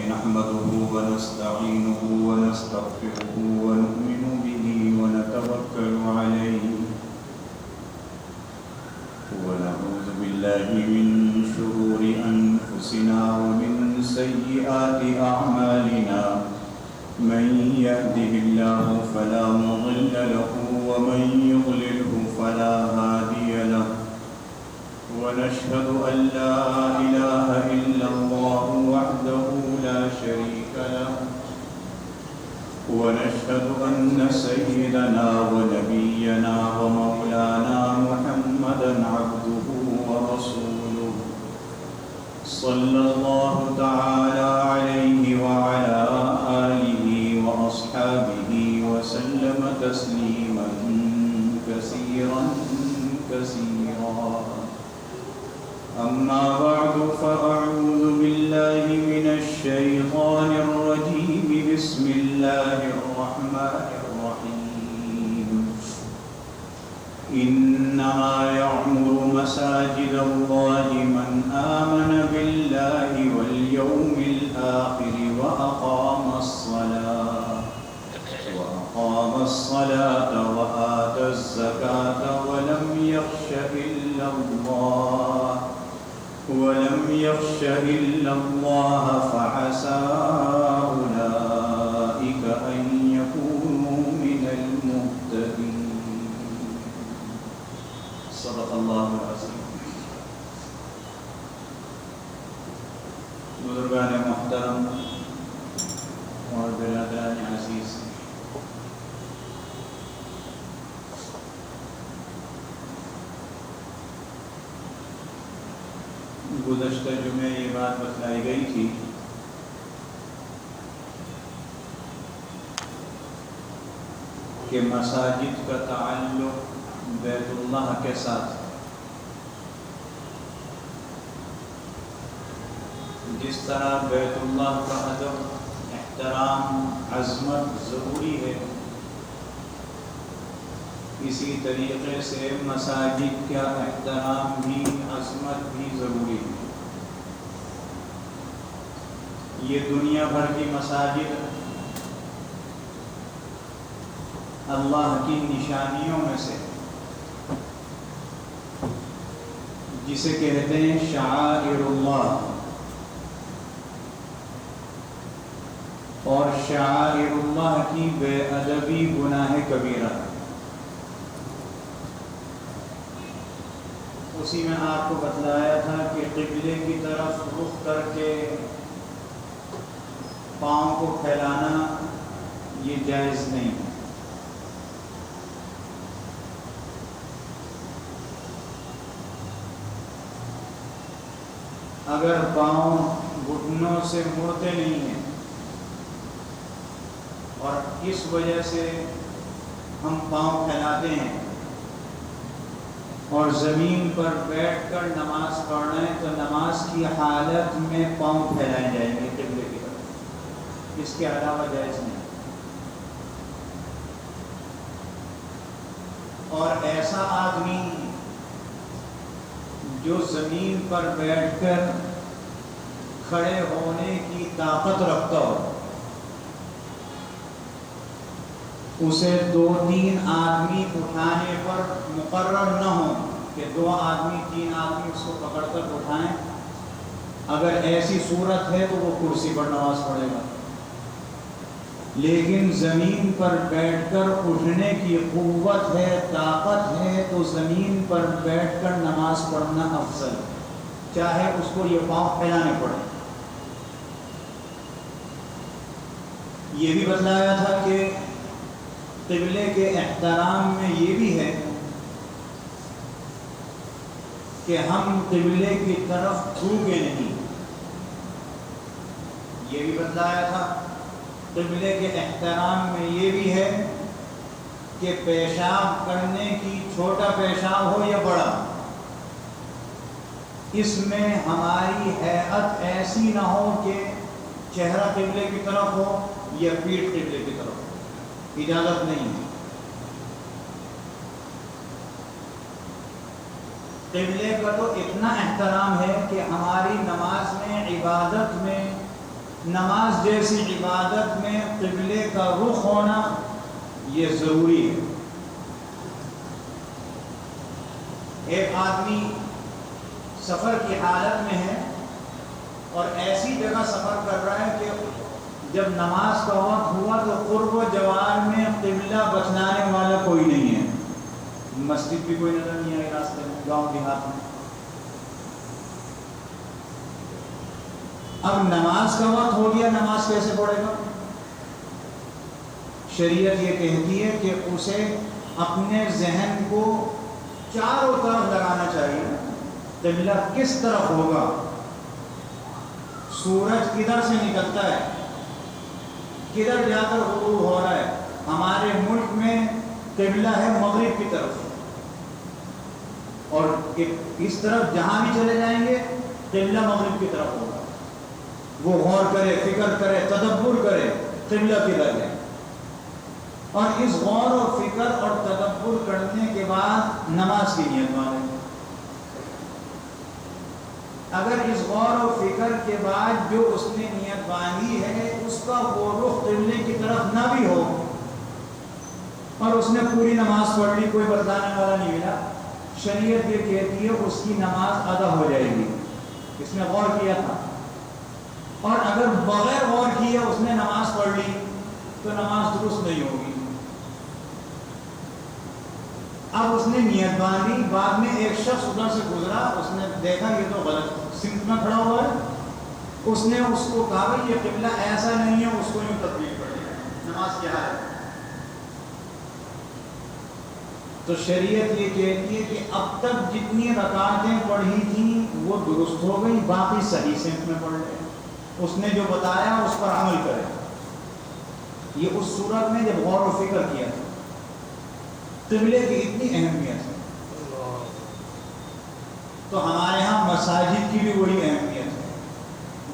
نحمده ونستعينه ونستغفره ونؤمن به ونتوكل عليه ونعوذ بالله من شرور أنفسنا ومن سيئات أعمالنا من يهده الله فلا مضل له ومن يضلله فلا هادي له ونشهد أن لا إله إلا الله وحده لا شريك له ونشهد أن سيدنا ونبينا ومولانا محمدا عبده ورسوله صلى الله تعالى عليه وعلى آله وأصحابه وسلم تسليما كثيرا كثيرا أما بعد فأعوذ بالله من الشيطان الرجيم بسم الله الرحمن الرحيم إنما يعمر مساجد الله من آمن بالله واليوم الآخر وأقام الصلاة وآتى الزكاة ولم يخش إلا الله فعسى أولئك أن يكونوا من المهتدين صدق الله العظيم. بزرگان محترم اور برادران عزیز، گزشتہ جمعے یہ بات بتلائی گئی تھی کہ مساجد کا تعلق بیت اللہ کے ساتھ، جس طرح بیت اللہ کا ادب، احترام، عظمت ضروری ہے، اسی طریقے سے مساجد کا احترام بھی، عظمت بھی ضروری ہے۔ یہ دنیا بھر کی مساجد اللہ کی نشانیوں میں سے، جسے کہتے ہیں شعائر اللہ، اور شعائر اللہ کی بے ادبی گناہ کبیرہ۔ اسی میں آپ کو بتلایا تھا کہ قبلے کی طرف رخ کر کے پاؤں کو پھیلانا یہ جائز نہیں ہے۔ اگر پاؤں گھٹنوں سے مڑتے نہیں ہیں اور اس وجہ سے ہم پاؤں پھیلاتے ہیں اور زمین پر بیٹھ کر نماز پڑھ رہے ہیں تو نماز کی حالت میں پاؤں پھیلائے جائیں گے قبلے کی طرف، اس کے علاوہ جائز نہیں۔ اور ایسا آدمی جو زمین پر بیٹھ کر کھڑے ہونے کی طاقت رکھتا ہو، اسے 2-3 آدمی اٹھانے پر مقرر نہ ہو کہ 2 آدمی 3 آدمی اس کو پکڑ کر اٹھائیں۔ اگر ایسی صورت ہے تو وہ کرسی پر نماز پڑھے گا، لیکن زمین پر بیٹھ کر اٹھنے کی قوت ہے، طاقت ہے، تو زمین پر بیٹھ کر نماز پڑھنا افضل، چاہے اس کو یہ پاؤں پھیلانے پڑے۔ یہ بھی بتلایا تھا کہ قبلے کے احترام میں یہ بھی ہے کہ ہم قبلے کی طرف جھکے نہیں۔ یہ بھی بتلایا تھا قبلے کے احترام میں یہ بھی ہے کہ پیشاب کرنے کی چھوٹا پیشاب ہو یا بڑا، اس میں ہماری ہیئت ایسی نہ ہو کہ چہرہ قبلے کی طرف ہو یا پیٹھ قبلے کی طرف ہو، اجازت نہیں ہے۔ قبلے کا تو اتنا احترام ہے کہ ہماری نماز میں، عبادت میں نماز جیسی عبادت میں قبلے کا رخ ہونا یہ ضروری ہے۔ ایک آدمی سفر کی حالت میں ہے اور ایسی جگہ سفر کر رہا ہے کہ جب نماز کا وقت ہوا تو قرب و جوار میں قبلہ بچلانے والا کوئی نہیں ہے، مسجد بھی کوئی نظر نہیں آئی راستے میں، گاؤں دیہات میں۔ اب نماز کا وقت ہو گیا، نماز کیسے پڑھے گا؟ شریعت یہ کہتی ہے کہ اسے اپنے ذہن کو چاروں طرف لگانا چاہیے، قبلہ کس طرف ہوگا، سورج کدھر سے نکلتا ہے، کدھر جا کر غروب ہو رہا ہے۔ ہمارے ملک میں قبلہ ہے مغرب کی طرف، اور اس طرف جہاں بھی چلے جائیں گے قبلہ مغرب کی طرف ہوگا۔ وہ غور کرے، فکر کرے، تدبر کرے قبلہ کدھر ہے، اور اس غور و فکر اور تدبر کرنے کے بعد نماز کی نیت مانے۔ اگر اس غور و فکر کے بعد جو اس نے نیت باندھی ہے اس کا وہ رخ قبلے کی طرف نہ بھی ہو اور اس نے پوری نماز پڑھ لی، کوئی بتلانے والا نہیں ملا، شریعت یہ کہتی ہے اس کی نماز ادا ہو جائے گی، اس نے غور کیا تھا۔ اور اگر بغیر غور کیے اس نے نماز پڑھ لی تو نماز درست نہیں ہوگی۔ اب اس نے نیت باندھی، بعد میں ایک شخص ادھر سے گزرا، اس نے دیکھا یہ تو غلط سمت میں کھڑا ہوا ہے، اس نے اس کو کہا بھائی یہ قبلہ ایسا نہیں ہے، اس کو یوں تبدیل کر دیا، نماز کیا ہے؟ تو شریعت یہ کہتی ہے کہ اب تک جتنی رکعتیں پڑھی تھیں وہ درست ہو گئی، باقی صحیح سمت میں پڑھ لیں، اس نے جو بتایا اس پر عمل کرے۔ یہ اس صورت میں جب غور و فکر کیا تھا۔ قبلے کی اتنی اہمیت ہے، تو ہمارے ہاں مساجد کی بھی وہی اہمیت ہے،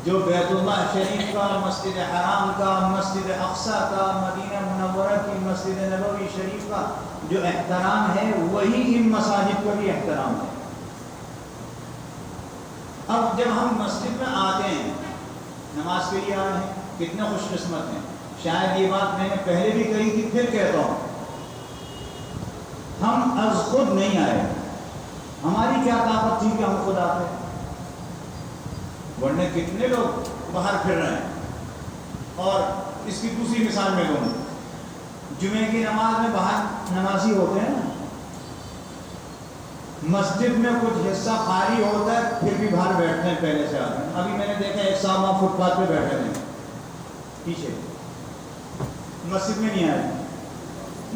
جو بیت اللہ شریف کا، مسجد حرام کا، مسجد اقصی کا، مدینہ منورہ کی مسجد نبوی شریف کا جو احترام ہے وہی ان مساجد کا بھی احترام ہے۔ اب جب ہم مسجد میں آتے ہیں، نماز کے لیے آ رہے ہیں، کتنے خوش قسمت ہیں۔ شاید یہ بات میں نے پہلے بھی کہی تھی، پھر کہتا ہوں، ہم از خود نہیں آئے، ہماری کیا طاقت تھی کہ ہم خود آتے، ورنہ کتنے لوگ باہر پھر رہے ہیں۔ اور اس کی دوسری مثال میں دوں، جمعے کی نماز میں باہر نمازی ہوتے ہیں نا، مسجد میں کچھ حصہ خالی ہوتا ہے پھر بھی باہر بیٹھتے ہیں، پہلے سے آتے ہیں۔ ابھی میں نے دیکھا ایک صاحب وہاں فٹ پاتھ پہ بیٹھے ہیں، پیچھے مسجد میں نہیں آئے،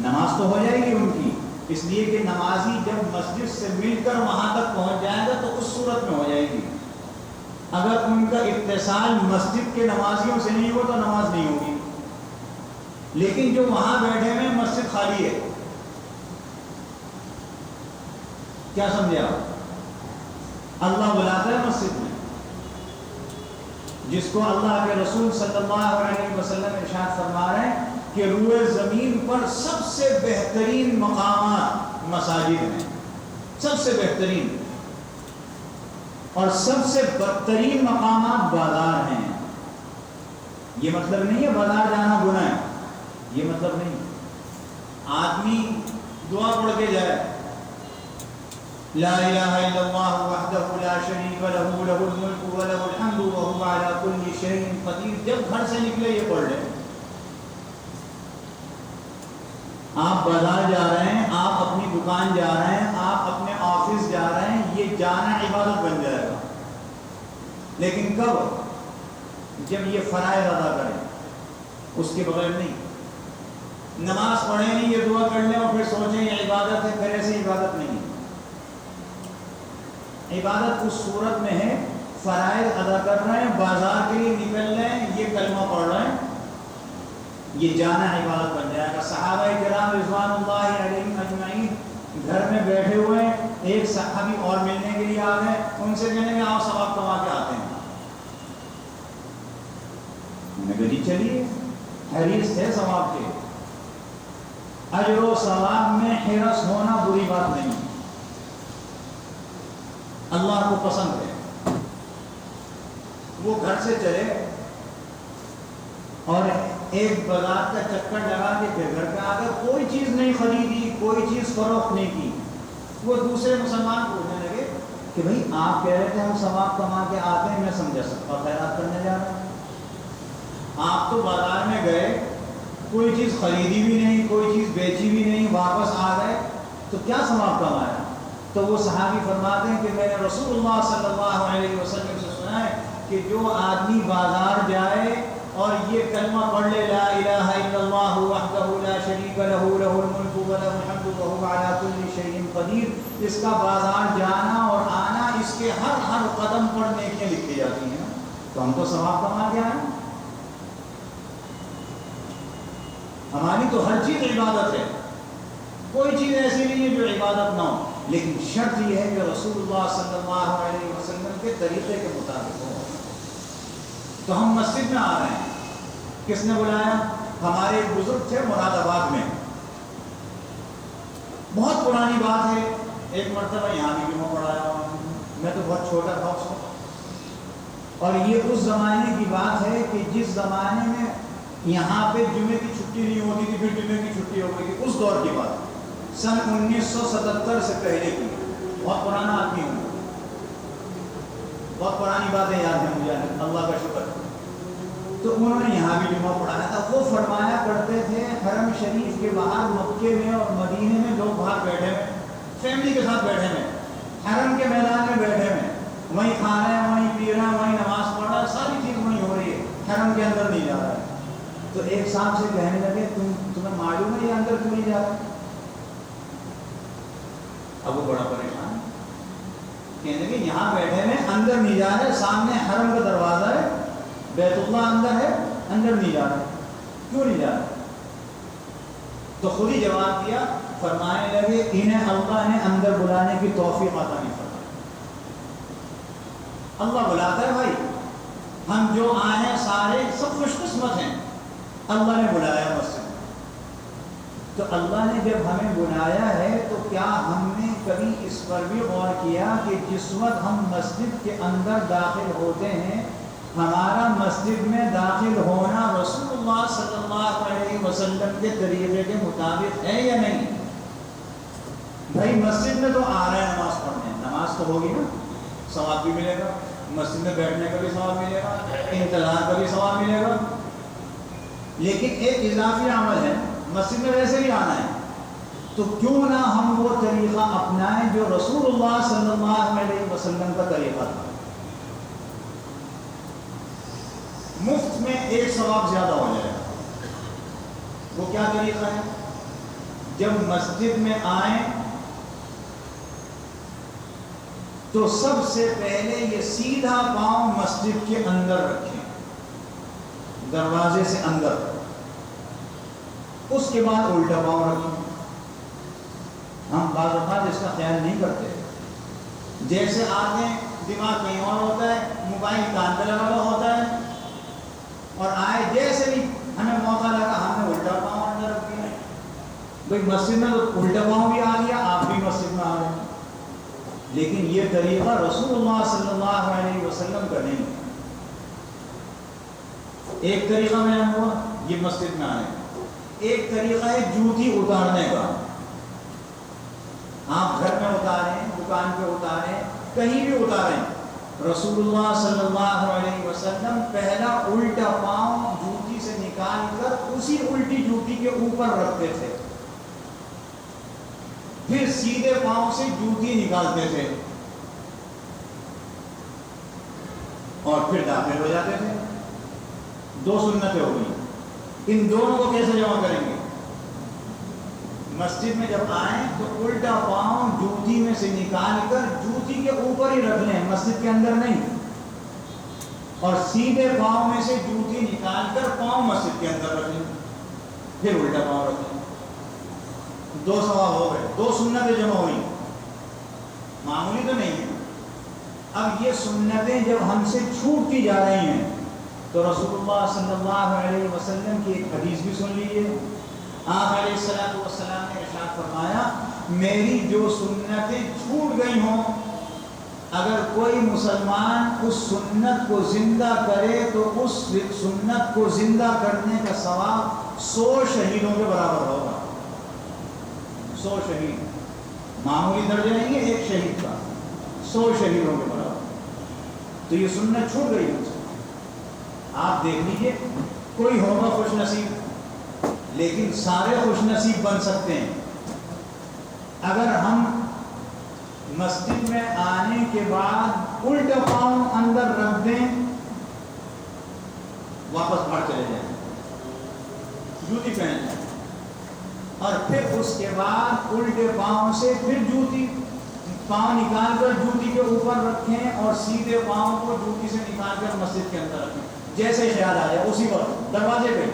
نماز تو ہو جائے گی ان کی، اس لیے کہ نمازی جب مسجد سے مل کر وہاں تک پہنچ جائے گا تو اس صورت میں ہو جائے گی۔ اگر ان کا اتصال مسجد کے نمازیوں سے نہیں ہو تو نماز نہیں ہوگی۔ لیکن جو وہاں بیٹھے ہوئے مسجد خالی ہے، کیا سمجھے آپ؟ اللہ بلاتا ہے مسجد میں، جس کو اللہ کے رسول صلی اللہ علیہ وسلم ارشاد فرما رہے ہیں کہ روئے زمین پر سب سے بہترین مقامات مساجد ہیں، سب سے بہترین، اور سب سے بدترین مقامات بازار ہیں۔ یہ مطلب نہیں ہے بازار جانا گناہ ہے، یہ مطلب نہیں۔ آدمی دعا پڑھ کے جائے، لا الہ الا اللہ وحدہ لا شریک لہ لہ الملک ولہ الحمد وہو علی کل شیء قدیر، جب گھر سے نکلے یہ پڑھ لیں۔ آپ بازار جا رہے ہیں، آپ اپنی دکان جا رہے ہیں، آپ اپنے آفس جا رہے ہیں، یہ جانا عبادت بن جائے گا، لیکن کب؟ جب یہ فرائض ادا کریں، اس کے بغیر نہیں۔ نماز پڑھیں نہیں، یہ دعا کر لیں اور پھر سوچیں یہ عبادت ہے، پھر ایسی عبادت نہیں۔ عبادت اس صورت میں ہے فرائض ادا کر رہے ہیں، بازار کے لیے نکل رہے ہیں، یہ کلمہ پڑھ رہے ہیں، یہ جانا عبادت بن جائے گا۔ صحابہ کرام رضوان اللہ علیہم اجمعین گھر میں بیٹھے ہوئے ہیں، ایک صحابی اور ملنے کے لیے آ گئے، ان سے کہنے میں آپ ثواب کما کے آتے ہیں۔ میں نے کہا جی چلیے، حریص تھے ثواب کے، اجر و ثواب میں حرص ہونا بری بات نہیں، اللہ کو پسند ہے۔ وہ گھر سے چلے، اور ایک بازار کا چکر لگا کے پھر گھر پہ آ گئے، کوئی چیز نہیں خریدی، کوئی چیز فروخت نہیں کی، وہ دوسرے مسلمان پوچھنے لگے کہ بھائی آپ کہہ رہے تھے ہم ثواب کما کے آتے ہیں، میں سمجھا صدقہ خیرات کرنے جا رہا ہوں، آپ تو بازار میں گئے، کوئی چیز خریدی بھی نہیں، کوئی چیز بیچی بھی نہیں، واپس آ گئے، تو کیا ثواب کمایا؟ تو وہ صحابی فرماتے ہیں کہ میں نے رسول اللہ صلی اللہ علیہ وسلم سے سنا ہے کہ جو آدمی بازار جائے اور یہ کلمہ پڑھ لے، لا الہ الا اللہ وحدہ لا شریک لہ لہ الملک ولہ الحمد وہو علی کل شیء قدیر، اس کا بازار جانا اور آنا، اس کے ہر قدم پر نیکیاں لکھی جاتی ہیں، تو ہم تو ثواب کما کے آئے۔ ہماری تو ہر چیز عبادت ہے، کوئی چیز ایسی نہیں ہے جو عبادت نہ ہو، لیکن شرط یہ ہے کہ رسول اللہ صلی اللہ علیہ وسلم کے طریقے کے مطابق ہو۔ تو ہم مسجد میں آ رہے ہیں، کس نے بلایا؟ ہمارے ایک بزرگ تھے مراد آباد میں، بہت پرانی بات ہے، ایک مرتبہ یہاں بھی جمعہ پڑھایا، میں تو بہت چھوٹا تھا اس وقت، اور یہ اس زمانے کی بات ہے کہ جس زمانے میں یہاں پہ جمعے کی چھٹی نہیں ہوتی تھی، پھر جمعے کی چھٹی ہو گئی تھی، اس دور کی بات، سن 1977 سے پہلے کی، بہت پرانا آدمی ہوں، بہت پرانی باتیں یاد ہیں مجھے، اللہ کا شکر۔ تو انہوں نے یہاں بھی جمعہ پڑھایا تھا، وہ فرمایا کرتے تھے حرم شریف کے باہر مکے میں اور مدینے میں لوگ باہر بیٹھے ہوئے، فیملی کے ساتھ بیٹھے ہوئے، حرم کے میدان میں بیٹھے ہوئے، وہیں کھا رہے ہیں، وہیں پی رہے ہیں، وہیں نماز پڑھ رہا ہے، ساری چیز وہیں ہو رہی ہے، حرم کے اندر نہیں جا رہا ہے۔ تو ایک صاحب سے کہنے لگے تمہیں معلوم ہے یہ اندر کیوں نہیں جا رہا؟ اب وہ بڑا پریشان، کہنے لگے یہاں بیٹھے میں اندر نہیں جا رہے، سامنے حرم کا دروازہ ہے، بیت اللہ اندر ہے، اندر نہیں جا رہے، کیوں نہیں جا رہے؟ تو خود ہی جواب دیا، فرمانے لگے انہیں اللہ نے اندر بلانے کی توفیق عطا نہیں فرمائی۔ اللہ بلاتا ہے بھائی، ہم جو آئے ہیں سارے سب خوش قسمت ہیں، اللہ نے بلایا مسجد۔ تو اللہ نے جب ہمیں بلایا ہے تو کیا ہم نے کبھی اس پر بھی غور کیا کہ جس وقت ہم مسجد کے اندر داخل ہوتے ہیں، ہمارا مسجد میں داخل ہونا رسول اللہ صلی اللہ علیہ وسلم کے طریقے کے مطابق ہے یا نہیں؟ بھائی مسجد میں تو آ رہے ہیں نماز پڑھنے، نماز تو ہوگی نا، ثواب بھی ملے گا، مسجد میں بیٹھنے کا بھی ثواب ملے گا، انتظار کا بھی ثواب ملے گا، لیکن ایک اضافی عمل ہے، مسجد میں ویسے بھی آنا ہے، تو کیوں نہ ہم وہ طریقہ اپنائیں جو رسول اللہ صلی اللہ علیہ وسلم کا طریقہ تھا۔ مفت میں ایک ثواب زیادہ ہو جائے گا۔ وہ کیا طریقہ ہے؟ جب مسجد میں آئیں تو سب سے پہلے یہ سیدھا پاؤں مسجد کے اندر رکھیں، دروازے سے اندر، اس کے بعد الٹا پاؤں رکھیں۔ ہم بعض اوقات اس کا خیال نہیں کرتے، جیسے آتے ہیں دماغ کہیں اور ہوتا ہے، موبائل کان پہ لگا ہوا ہوتا ہے، اور آئے جیسے بھی ہمیں موقع لگا ہم نے الٹا پاؤں اندر رکھ دیا۔ بھائی مسجد میں تو الٹا پاؤں بھی آ گیا، آپ بھی مسجد میں آ گئے، لیکن یہ طریقہ رسول اللہ صلی اللہ علیہ وسلم کا نہیں۔ ایک طریقہ میں ہوا یہ مسجد میں آنے، ایک طریقہ ہے جوتی اتارنے کا، آپ گھر میں اتاریں، دکان پہ اتاریں، کہیں بھی اتاریں، رسول اللہ صلی اللہ علیہ وسلم پہلا الٹا پاؤں جوتی سے نکال کر اسی الٹی جوتی کے اوپر رکھتے تھے، پھر سیدھے پاؤں سے جوتی نکالتے تھے اور پھر داخل ہو جاتے تھے۔ دو سنتیں ہو گئی، ان دونوں کو کیسے جمع کریں گے؟ مسجد میں جب آئیں تو الٹا پاؤں جوتی میں سے نکال کر جوتی کے اوپر ہی رکھ لیں، مسجد کے اندر نہیں، اور سیدھے پاؤں میں سے جوتی نکال کر پاؤں مسجد کے اندر رکھ لیں، پھر الٹا پاؤں رکھ لیں۔ دو ثواب ہو گئے، دو سنتیں جمع ہوئی، معمولی تو نہیں ہے۔ اب یہ سنتیں جب ہم سے چھوٹتی جا رہی ہیں تو رسول اللہ صلی اللہ علیہ وسلم کی ایک حدیث بھی سن لیجیے۔ آپ علیہ السلام نے ارشاد فرمایا، میری جو سنتیں چھوٹ گئی ہوں اگر کوئی مسلمان اس سنت کو زندہ کرے تو اس سنت کو زندہ کرنے کا ثواب 100 شہیدوں کے برابر ہوگا. 100 شہید، معمولی درجہ نہیں ہے ایک شہید کا، 100 شہیدوں کے برابر. تو یہ سنت چھوٹ گئی مجھ سے. آپ دیکھ لیجئے، کوئی ہوگا خوش نصیب، لیکن سارے خوش نصیب بن سکتے ہیں اگر ہم مسجد میں آنے کے بعد الٹا پاؤں اندر رکھ دیں، واپس باہر چلے جائیں، جوتی پہن جائیں، اور پھر اس کے بعد الٹے پاؤں سے پھر جوتی پاؤں نکال کر جوتی کے اوپر رکھیں اور سیدھے پاؤں کو جوتی سے نکال کر مسجد کے اندر رکھیں. جیسے خیال آ جائے اسی وقت دروازے پہ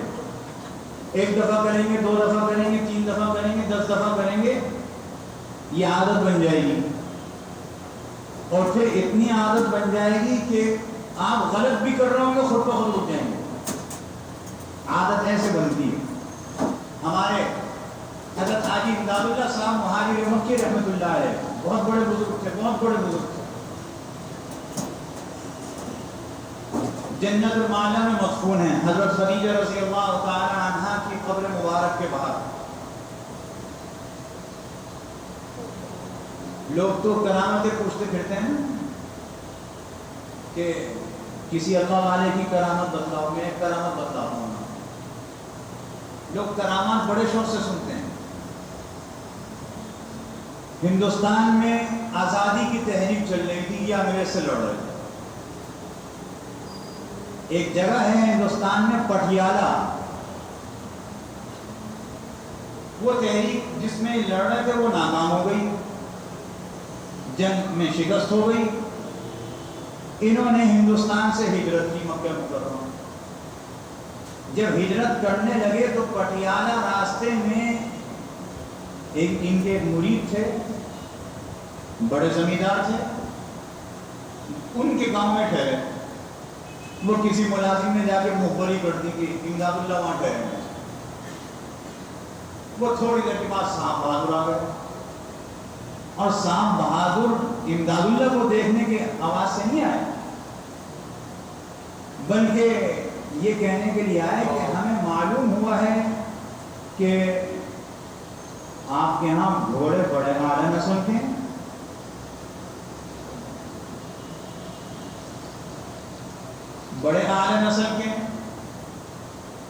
1 دفعہ کریں گے، 2 دفعہ کریں گے، 3 دفعہ کریں گے، 10 دفعہ کریں گے، یہ عادت بن جائے گی. اور پھر اتنی عادت بن جائے گی کہ آپ غلط بھی کر رہے ہوں گے خود بخود اٹھ جائیں گے. عادت ایسے بنتی ہے. ہمارے حضرت حاجی امداد اللہ صاحب مہاجر مکی رحمۃ اللہ علیہ بہت بڑے بزرگ تھے، بہت بڑے بزرگ تھے. جنت المعلا میں مدفون ہیں، حضرت خدیجہ رضی اللہ تعالی عنہا کی قبر مبارک کے باہر. لوگ تو کرامتیں پوچھتے پھرتے ہیں کہ کسی اللہ والے کی کرامت بتلاؤ، میں ایک کرامت بتلاؤں گا. لوگ کرامات بڑے شوق سے سنتے ہیں. ہندوستان میں آزادی کی تحریک چل رہی تھی یا انگریز سے لڑ رہے تھے. ایک جگہ ہے ہندوستان میں پٹیالہ، وہ تحریک جس میں لڑ رہے تھے وہ ناکام ہو گئی، جنگ میں شکست ہو گئی. انہوں نے ہندوستان سے ہجرت کی مکہ مکرمہ. جب ہجرت کرنے لگے تو پٹیالہ راستے میں ان کے ایک مرید تھے، بڑے زمیندار تھے، ان کے گاؤں میں ٹھہرے. وہ کسی ملازم نے جا کے مخبری کر دی کہ امداد اللہ وہاں ٹھہرے ہیں. وہ تھوڑی دیر کے بعد صاحب بہادر آ گئے، اور صاحب بہادر امداد اللہ کو دیکھنے کے آواز سے نہیں آئے، بلکہ یہ کہنے کے لیے آئے کہ ہمیں معلوم ہوا ہے کہ آپ کے یہاں گھوڑے بڑے اعلیٰ نسل کے ہیں، بڑے اعلیٰ نسل کے،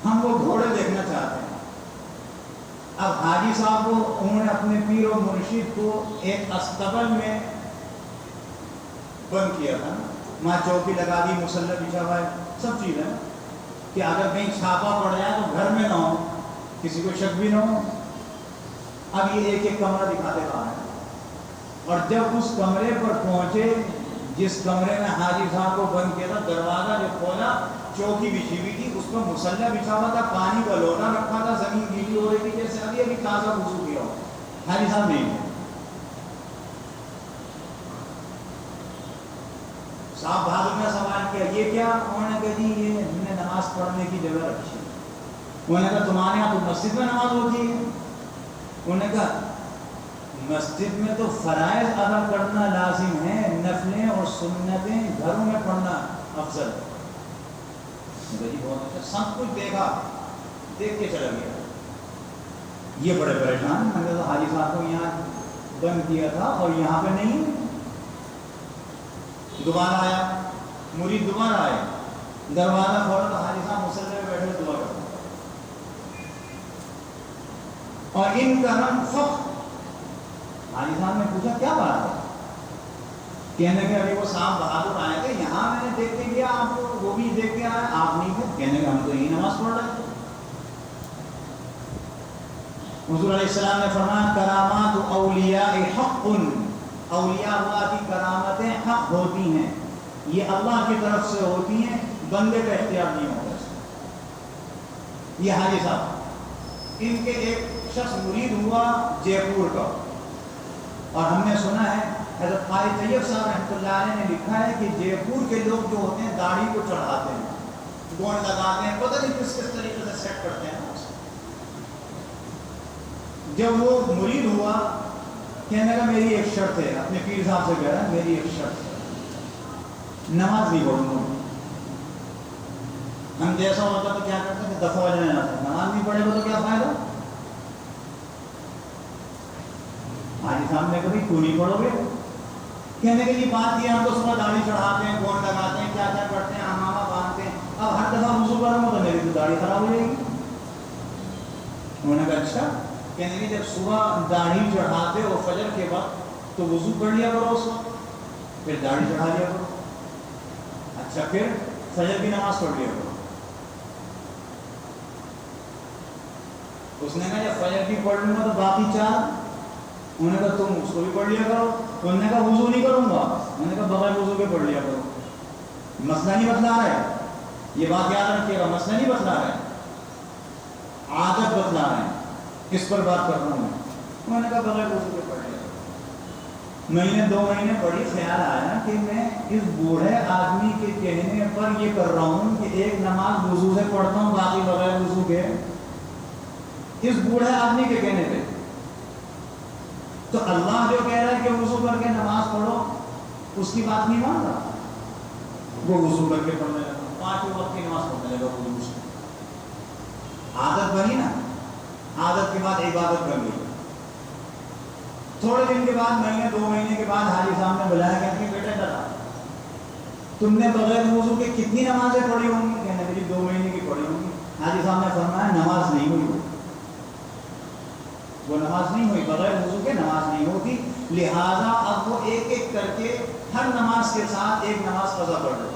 ہم وہ گھوڑے دیکھنا چاہتے ہیں. اب حاجی صاحب کو انہوں نے اپنے پیر و مرشد کو ایک استبل میں بند کیا تھا، وہاں چوکی لگا دی، مسلح بچھا ہوا ہے، سب چیز ہے کہ اگر کہیں چھاپا پڑ جائے تو گھر میں نہ ہو، کسی کو شک بھی نہ ہو. اب یہ ایک ایک کمرہ دکھاتے رہا ہے. اور جب اس کمرے پر پہنچے جس کمرے میں حاجی صاحب کو بند کیا تھا، دروازہ جو کھولا، چوکی بچھی ہوئی تھی، اس پر مسلح بچھا ہوا تھا، پانی کا لوٹا رکھا تھا، زمین گیلی ہو رہی تھی جیسے ابھی ابھی تازہ وضو کیا ہو. حاجی صاحب نہیں ہے. صاحب بہادر نے سوال کیا یہ کیا؟ انہوں نے کہا جی یہ ہم نے نماز پڑھنے کی جگہ رکھی. انہوں نے کہا تمہارے یہاں تو مسجد میں نماز ہوتی ہے؟ انہوں نے کہا مسجد میں تو فرائض ادا کرنا لازم ہے، نفلیں اور سنتیں گھروں میں پڑھنا افضل ہے. جی بہت اچھا. سب کچھ دیکھا، دیکھ کے چلا گیا. یہ بڑے پریشان، میں نے تو حاجی صاحب کو یہاں بند کیا تھا اور یہاں پہ نہیں. دوبارہ آیا مرید، دوبارہ آئے، دروازہ کھولا تو حاجی صاحب مصلی میں بیٹھے دعا کرتے. اور ان کا رنگ فخر. حاجی صاحب نے پوچھا کیا بات ہے؟ کہنے کہ ابھی وہ صاحب بہادر آئے تھے، یہاں میں نے دیکھ کے گیا، آپ کو وہ بھی دیکھ کے آئے، آپ نہیں تھے. کہنے کہ ہم تو یہی نماز پڑھ رہے تھے. حضور علیہ السلام نے فرمایا کرامات اولیاء حق، اولیاء اللہ کی کرامتیں حق ہوتی ہیں، یہ اللہ کی طرف سے ہوتی ہیں، بندے کا اختیار نہیں ہوتا. یہ حاجی صاحب، ان کے ایک شخص مرید ہوا جے پور کا، اور ہم نے سنا ہے حضرت قاری طیب صاحب رحمۃ اللہ علیہ نے لکھا ہے کہ جے پور کے لوگ جو ہوتے ہیں داڑھی کو چڑھاتے ہیں، گونڈ لگاتے ہیں، پتہ نہیں کس طریقے سے سیٹ کرتے ہیں. جب وہ مرید ہوا، کہنے لگا میری ایک شرط ہے، اپنے پیر صاحب سے کہہ رہا ہے میری ایک شرط ہے. نماز نہیں پڑھوں گا. ہم جیسا ہوتا تو کیا کرتے ہیں کہ دفعہ ہو جانا جاتا ہے. نماز نہیں پڑھے گا تو کیا فائدہ؟ حاجی صاحب نے کبھی کیوں نہیں پڑھو گے؟ کہنے کے لیے بات یہ ہم تو صبح داڑھی چڑھاتے ہیں, گون لگاتے ہیں, کیا کیا کرتے ہیں, امامہ باندھتے ہیں, اب ہر دفعہ وضو کروں گا تو میری تو داڑھی خراب ہو جائے گی. انہوں نے کہا اچھا. کہنے کے جب صبح داڑھی چڑھاتے ہو فجر کے وقت تو وضو کر لیا کرو اس وقت, پھر داڑھی چڑھا لیا کرو. اچھا پھر فجر کی نماز پڑھ لیا کرو. اس نے کہا جب فجر کی پڑھ لوں گا تو باقی چار, انہوں نے کہا تم اس کو بھی پڑھ لیا کرو. انہوں نے کہا وضو نہیں کروں گا. انہوں نے کہا بغیر وضو کے پڑھ لیا کرو. مسئلہ نہیں بتلا رہا ہے, یہ بات یاد رکھیے گا, مسئلہ نہیں بتلا رہا ہے, عادت بتلا رہے ہیں. کس پر بات کر رہا ہوں میں؟ انہوں نے کہا بغیر وضو کے پڑھ لیا کرو. مہینے 2 مہینے پڑھی, خیال آیا کہ میں اس بوڑھے آدمی کے کہنے پر یہ کر رہا ہوں کہ ایک نماز وضو سے پڑھتا ہوں باقی بغیر وضو کے. اس بوڑھے آدمی کے کہنے پہ تو اللہ جو کہہ رہا ہے کہ وضو کر کے نماز پڑھو, اس کی بات نہیں مان رہا. وہ وضو کر کے پڑھنے لگا, 5 وقت کی نماز پڑھنے لگا وضو سے. عادت بنی نا, عادت کے بعد عبادت بن گئی. تھوڑے دن کے بعد, مہینے 2 مہینے کے بعد حاجی صاحب نے بلایا, کہتے ہیں بیٹا ڈرا تم نے بغیر وضو کے کتنی نمازیں پڑھی ہوں گی؟ کہنے لگی 2 مہینے کی پڑھی ہوں گی. حاجی صاحب نے فرمایا نماز نہیں ہوئی, وہ نماز نہیں ہوئی, بغیر وضو کے نماز نہیں ہوتی. لہذا اب وہ ایک ایک کر کے ہر نماز کے ساتھ ایک نماز قضا پڑھ رہے.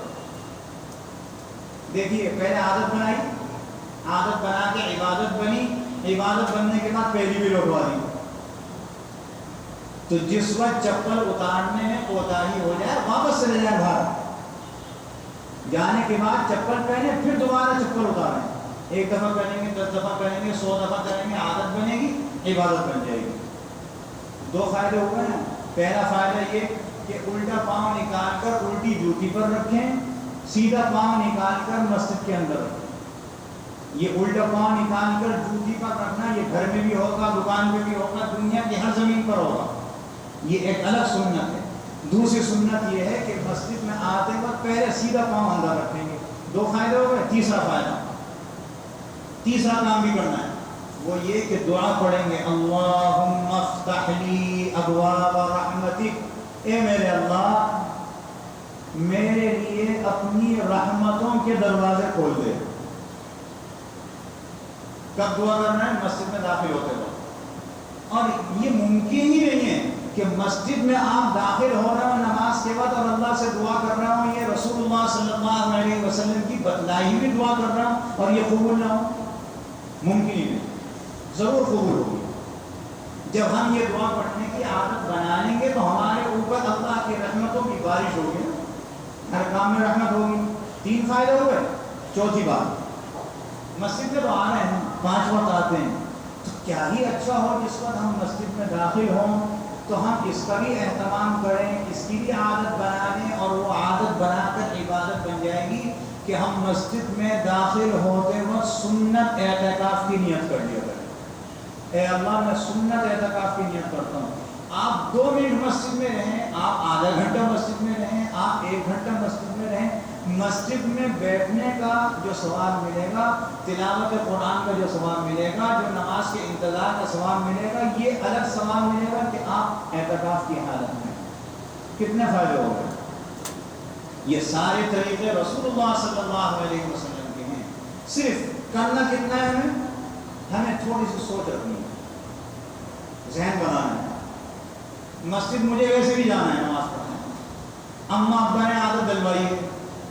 دیکھیے پہلے عادت بنائی, عادت بنا کے عبادت بنی, عبادت بننے کے بعد پہلی بھی لوٹوا دی. تو جس وقت چپل اتارنے میں کوتاہی ہو جائے واپس چلے جائے باہر, جانے کے بعد چپل پہنے پھر دوبارہ چپل اتاریں. 1 دفعہ کریں گے, 10 دفعہ کریں گے, 100 دفعہ کریں گے, عادت بنے گی, عبادت بن جائے گی. 2 فائدے ہو گئے ہیں. پہلا فائدہ یہ کہ الٹا پاؤں نکال کر الٹی جوتی پر رکھیں, سیدھا پاؤں نکال کر مسجد کے اندر رکھیں. یہ الٹا پاؤں نکال کر جوتی پر رکھنا یہ گھر میں بھی ہوگا, دکان میں بھی ہوگا, دنیا کی ہر زمین پر ہوگا. یہ ایک الگ سنت ہے. دوسری سنت یہ ہے کہ مسجد میں آتے وقت پہلے سیدھا پاؤں اندر رکھیں گے. 2 فائدے ہو گئے. تیسرا فائدہ, تیسرا کام بھی کرنا ہے, وہ یہ کہ دعا پڑھیں گے اللہم افتح لی ابواب رحمتک, اے میرے اللہ میرے لیے اپنی رحمتوں کے دروازے کھول دے. کب دعا کرنا ہے؟ مسجد میں داخل ہوتے وقت. اور یہ ممکن ہی نہیں ہے کہ مسجد میں آپ داخل ہو رہے ہو نماز کے بعد اور اللہ سے دعا کر رہا ہوں, یہ رسول اللہ صلی اللہ علیہ وسلم کی بتلائی ہوئی دعا کر رہا ہوں اور یہ قبول نہ ہو. ممکن ہی نہیں. ضرور قبول ہوگی. جب ہم یہ دعا پڑھنے کی عادت بنا لیں گے تو ہمارے اوپر اللہ کی رحمتوں کی بارش ہوگی, ہر کام میں رحمت ہوگی. 3 فائدے ہو گئے. چوتھی بات, مسجد میں تو آ رہے ہیں, 5 وقت آتے ہیں, تو کیا ہی اچھا ہو جس وقت ہم مسجد میں داخل ہوں تو ہم اس کا بھی اہتمام کریں, اس کی بھی عادت بنا لیں, اور وہ عادت بنا کر عبادت بن جائے گی کہ ہم مسجد میں داخل ہوتے وقت سنت اعتکاف کی نیت کر لیا کریں. اے اللہ میں سنت اعتکاف کی نیت کرتا ہوں. آپ 2 منٹ مسجد میں رہیں, آپ آدھا گھنٹہ مسجد میں رہیں, آپ 1 گھنٹہ مسجد میں رہیں, مسجد میں بیٹھنے کا جو ثواب ملے گا, تلاوت قرآن کا جو ثواب ملے گا, جو نماز کے انتظار کا ثواب ملے گا, یہ الگ ثواب ملے گا کہ آپ اعتکاف کی حالت میں. کتنے فائدے ہو گئے؟ یہ سارے طریقے رسول اللہ صلی اللہ علیہ وسلم کے ہیں. صرف کرنا کتنا ہے ہمیں تھوڑی سی سوچ رکھنی ہے, ذہن بنانا ہے. مسجد مجھے ویسے بھی جانا ہے نماز پڑھنے, اماں ابا نے عادت دلوائی ہے,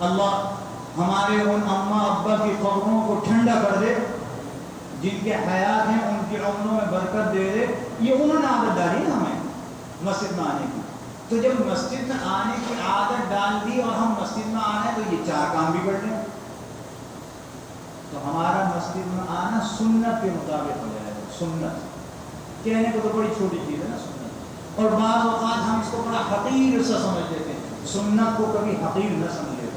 اللہ ہمارے ان اماں ابا کی قبروں کو ٹھنڈا کر دے, جن کے حیات ہیں ان کی عمروں میں برکت دے دے. یہ انہوں نے عادت ڈالی ہے ہمیں مسجد میں آنے کی. تو جب مسجد میں آنے کی عادت ڈال دی اور ہم مسجد میں آ رہے ہیں تو یہ 4 کام بھی کر لیں, تو ہمارا مسجد میں آنا سنت کے مطابق ہو جائے گا. سنت کہنے کو تو بڑی چھوٹی چیز ہے نا سنت, اور بعض اوقات ہم اس کو بڑا حقیر سے سمجھ لیتے ہیں. سنت کو کبھی حقیر نہ سمجھے.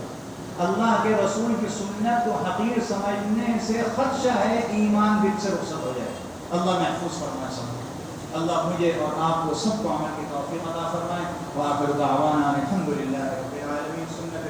اللہ کے رسول کی سنت کو حقیر سمجھنے سے خدشہ ہے ایمان دل سے رخصت ہو جائے. اللہ محفوظ فرمائے سب. اللہ مجھے اور آپ کو سب کو عمل کی توفیق عطا فرمائے. وآخر دعوانا الحمد للہ رب العالمین. سنت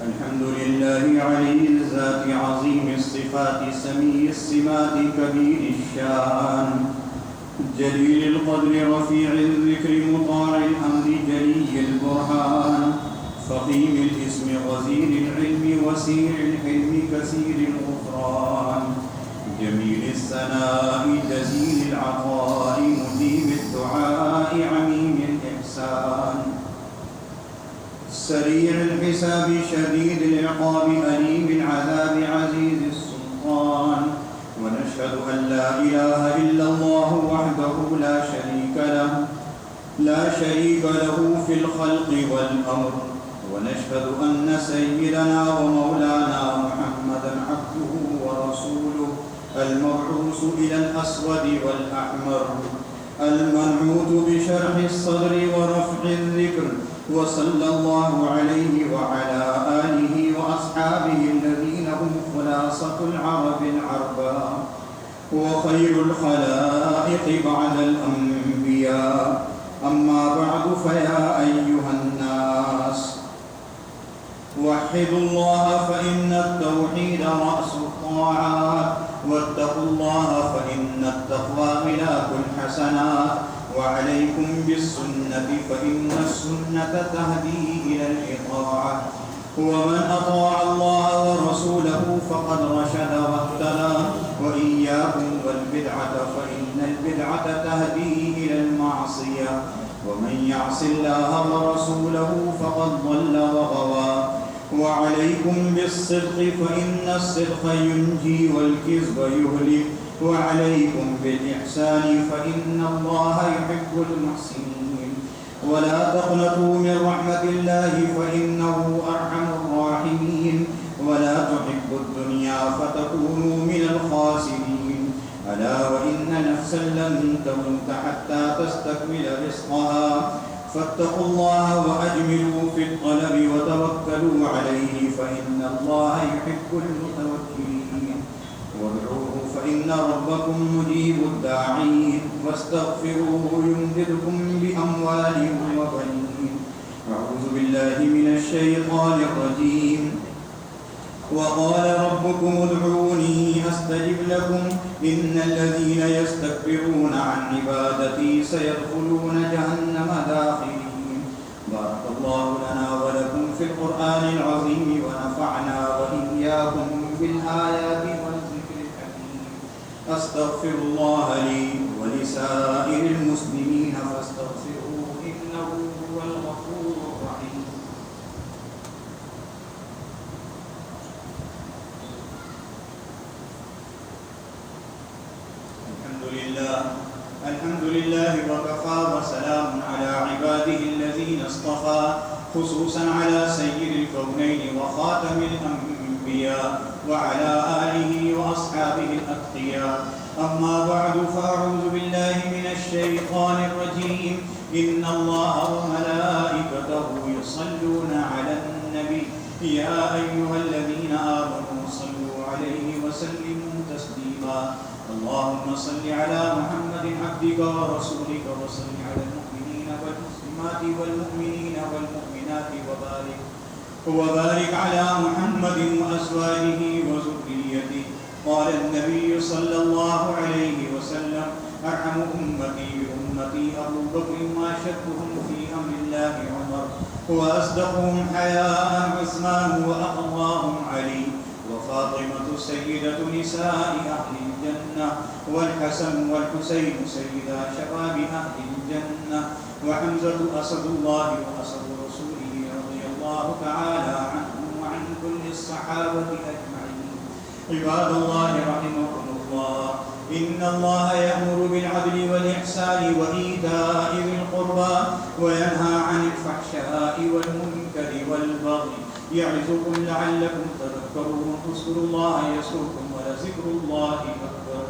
الحمد لله علي الذات عظيم الصفات سمي السمات كبير الشان جليل القدر رفيع الذكر مطاع الأمر جلي البرهان فخيم الاسم غزير العلم وسير الحلم كثير الغفران جميل الثناء جزيل العطاء مجيب الدعاء عميم الإحسان سريع الحساب شديد العقاب أليم العذاب عزيز السلطان ونشهد أن لا إله إلا الله وحده لا شريك له في الخلق والأمر ونشهد أن سيدنا ومولانا محمدا عبده ورسوله المبعوث إلى الأسود والأحمر المنعوت بشرح الصدر ورفع الذكر وصلى الله عليه وعلى آله وأصحابه الذين هم خلاصة العرب العرباء وخير الخلائق بعد الأنبياء أما بعد فيا أيها الناس وحدوا الله فإن التوحيد رأس الطاعات واتقوا الله فإن التقوى ملاك الحسنات وعليكم بالسنة فإن السنة تهدي إلى الإطاعة ومن أطاع الله ورسوله فقد رشد واهتدى وإياكم والبدعة فإن البدعة تهدي إلى المعصية ومن يعص الله ورسوله فقد ضل وغوى وعليكم بالصدق فإن الصدق ينجي والكذب يهلك وعليكم بالإحسان فإن الله يحب المحسنين ولا تقنطوا من رحمة الله فإنه أرحم الراحمين ولا تحبوا الدنيا فتكونوا من الخاسرين ألا وإن نفسا لن تموت حتى تستكمل رزقها فاتقوا الله وأجملوا في الطلب وتوكلوا عليه فإن الله يحب المتوكلين وادعوه فإن ربكم مجيب الداعين واستغفروه يمددكم بأموال وبنين أعوذ بالله من الشيطان الرجيم وقال ربكم ادعوني أستجب لكم إن الذين يستكبرون عن عبادتي سيدخلون جهنم داخرين بارك الله لنا ولكم في القرآن العظيم ونفعنا وإياكم بالآيات والذكر الحكيم أستغفر الله لي ولسائر المسلمين فاستغفروه إنه هو الغفور الرحيم الحمد لله وكفى وسلام على عباده الذين اصطفى خصوصا على سيد الكونين وخاتم الأنبياء وعلى آله وأصحابه الأتقياء أما بعد فأعوذ بالله من الشيطان الرجيم إن الله وملائكته يصلون على النبي يا أيها الذين آمنوا صلوا عليه وسلموا تسليما اللهم صل على محمد عبدك ورسولك وصل على المؤمنين والمسلمات والمؤمنين والمؤمنات وبارك على محمد وأزواجه وذريته قال النبي صلى الله عليه وسلم أرحم أمتي بأمتي أبو بكر وأشدهم في أمر الله عمر وأصدقهم حياء عثمان وأقواهم علي وفاطمة سيدة نساء أهل الجنة والحسن والحسين سيدا شباب أهل الجنة وحمزة أسد الله وأسد رسوله رضي الله تعالى عنهم وعن كل الصحابة أجمعين عباد الله رحمكم الله إن الله يأمر بالعدل والإحسان وإيتاء ذي القربى وينهى عن الفحشاء والمنكر والبغي يعظكم لعلكم تذكرون اذكروا الله يذكركم ولذكر الله أكبر